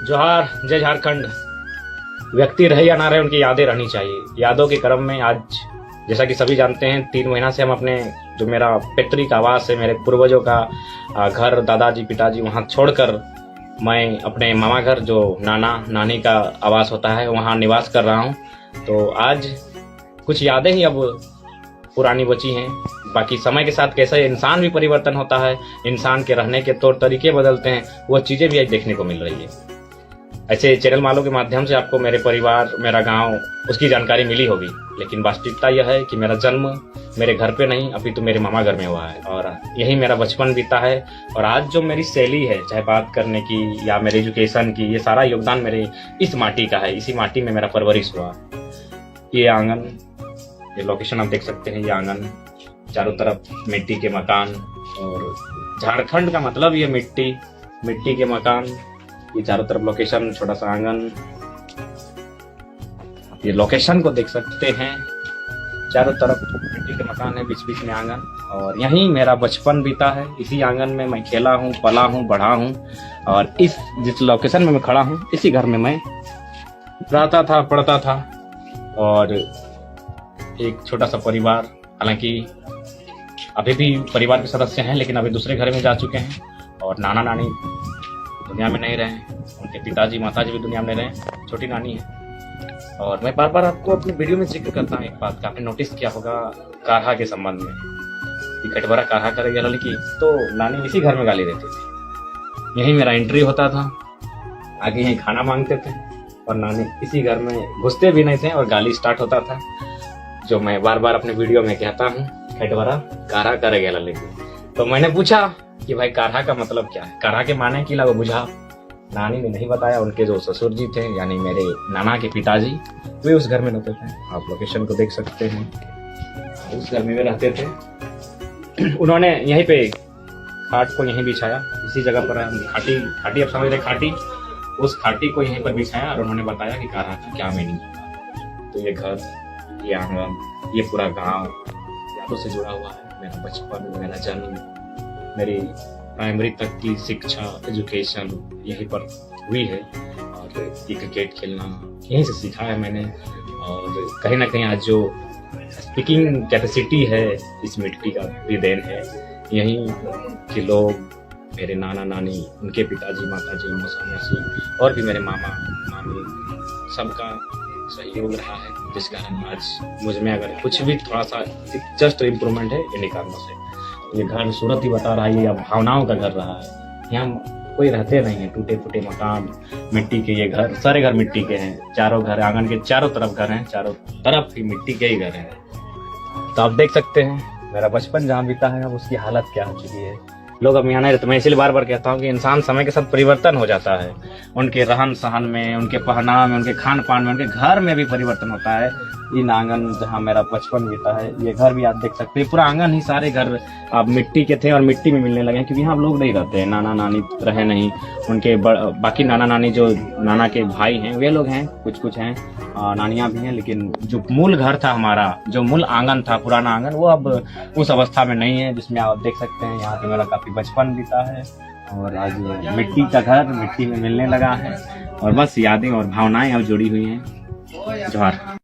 जोहार, जय झारखंड। व्यक्ति रहे या ना रहे, उनकी यादें रहनी चाहिए। यादों के क्रम में आज, जैसा कि सभी जानते हैं, 3 महीना से हम अपने जो मेरा पैतृक आवास है, मेरे पूर्वजों का घर, दादाजी पिताजी, वहाँ छोड़कर मैं अपने मामा घर, जो नाना नानी का आवास होता है, वहाँ निवास कर रहा हूँ। तो आज कुछ यादें ही अब पुरानी बची हैं। बाकी समय के साथ कैसे इंसान भी परिवर्तन होता है, इंसान के रहने के तौर तरीके बदलते हैं, वह चीज़ें भी आज देखने को मिल रही है। ऐसे चैनल वालों के माध्यम से आपको मेरे परिवार, मेरा गांव, उसकी जानकारी मिली होगी, लेकिन वास्तविकता यह है कि मेरा जन्म मेरे घर पे नहीं, अभी तो मेरे मामा घर में हुआ है और यही मेरा बचपन बीता है। और आज जो मेरी शैली है, चाहे बात करने की या मेरे एजुकेशन की, ये सारा योगदान मेरे इस माटी का है। इसी माटी में मेरा परवरिश हुआ। ये आंगन, ये लोकेशन आप देख सकते हैं। ये आंगन, चारों तरफ मिट्टी के मकान, और झारखंड का मतलब ये मिट्टी, मिट्टी के मकान। ये चारों तरफ लोकेशन, छोटा सा आंगन, ये लोकेशन को देख सकते हैं। चारों तरफ मिट्टी के मकान है, बीच बीच में आंगन, और यहीं मेरा बचपन बीता है। इसी आंगन में मैं खेला हूँ, पला हूँ, बढ़ा हूँ, और जिस लोकेशन में मैं खड़ा हूँ, इसी घर में मैं रहता था, पढ़ता था। और एक छोटा सा परिवार, हालांकि अभी भी परिवार के सदस्य हैं, लेकिन अभी दूसरे घर में जा चुके हैं। और नाना नानी दुनिया में नहीं रहे, उनके पिताजी माताजी भी दुनिया में नहीं रहे, छोटी नानी है। और मैं बार बार आपको अपनी वीडियो में जिक्र करता हूँ एक बात का, आपने नोटिस किया होगा काढ़ा के संबंध में, कि कटवरा काढ़ा करेगा लड़की, तो नानी इसी घर में गाली देती थी। यही मेरा एंट्री होता था, आगे यहीं खाना मांगते थे, और नानी इसी घर में घुसते भी नहीं थे और गाली स्टार्ट होता था, जो मैं बार बार अपने वीडियो में कहता हूँ, कटवरा काढ़ा करेगा लड़की। तो मैंने पूछा कि भाई काढ़ा का मतलब क्या है, काढ़ा के माने की लगा बुझा। नानी ने नहीं बताया। उनके जो ससुर जी थे, यानी मेरे नाना के पिताजी, वे उस घर में रहते थे। आप लोकेशन को देख सकते हैं, उस घर में वे रहते थे। उन्होंने यहीं पे खाट को यहीं बिछाया, इसी जगह पर खाटी, खाटी आप समझ रहे, खाटी, उस खाटी को यहीं पर बिछाया, और उन्होंने बताया कि काढ़ा का क्या मीनिंग है। तो ये घर, ये आंगन, ये पूरा गाँव यादों से जुड़ा हुआ है। मेरा बचपन, मेरा जन्म, मेरी प्राइमरी तक की शिक्षा, एजुकेशन यहीं पर हुई है। और ये क्रिकेट खेलना यहीं से सीखा है मैंने। और कहीं ना कहीं आज जो स्पीकिंग कैपेसिटी है, इस मिट्टी का भी देन है। यहीं के लोग, मेरे नाना नानी, उनके पिताजी माताजी, मौसा मौसी, और भी मेरे मामा मामी, सबका सहयोग रहा है, जिस कारण आज मुझ में अगर कुछ भी थोड़ा सा जस्ट इम्प्रूवमेंट है, इन्हीं कारणों से। ये घर सूरत ही बता रहा है, ये अब भावनाओं का घर रहा है। यहाँ कोई रहते नहीं है, टूटे फूटे मकान, मिट्टी के ये घर, सारे घर मिट्टी के हैं। चारों घर, आंगन के चारों तरफ घर हैं, चारों तरफ ही मिट्टी के ही घर हैं। तो आप देख सकते हैं मेरा बचपन जहाँ बीता है, अब उसकी हालत क्या हो चुकी है। लोग अब यहाँ नहीं रहते। मैं इसलिए बार बार कहता हूँ कि इंसान समय के साथ परिवर्तन हो जाता है। उनके रहन सहन में, उनके पहनाव में, उनके खान पान में, उनके घर में भी परिवर्तन होता है। इन आंगन जहाँ मेरा बचपन बीता है, ये घर भी आप देख सकते हैं। पूरा आंगन ही, सारे घर अब मिट्टी के थे और मिट्टी में मिलने लगे हैं, क्योंकि यहाँ लोग नहीं रहते हैं। नाना नानी रहे नहीं, उनके बाकी नाना नानी जो नाना के भाई हैं, वे लोग हैं, कुछ कुछ हैं, नानियाँ भी हैं। लेकिन जो मूल घर था हमारा, जो मूल आंगन था, पुराना आंगन, वो अब उस अवस्था में नहीं है, जिसमें आप देख सकते हैं यहाँ पे मेरा काफी बचपन बीता है। और आज मिट्टी का घर मिट्टी में मिलने लगा है, और बस यादें और भावनाएं अब जुड़ी हुई हैं। जोहार।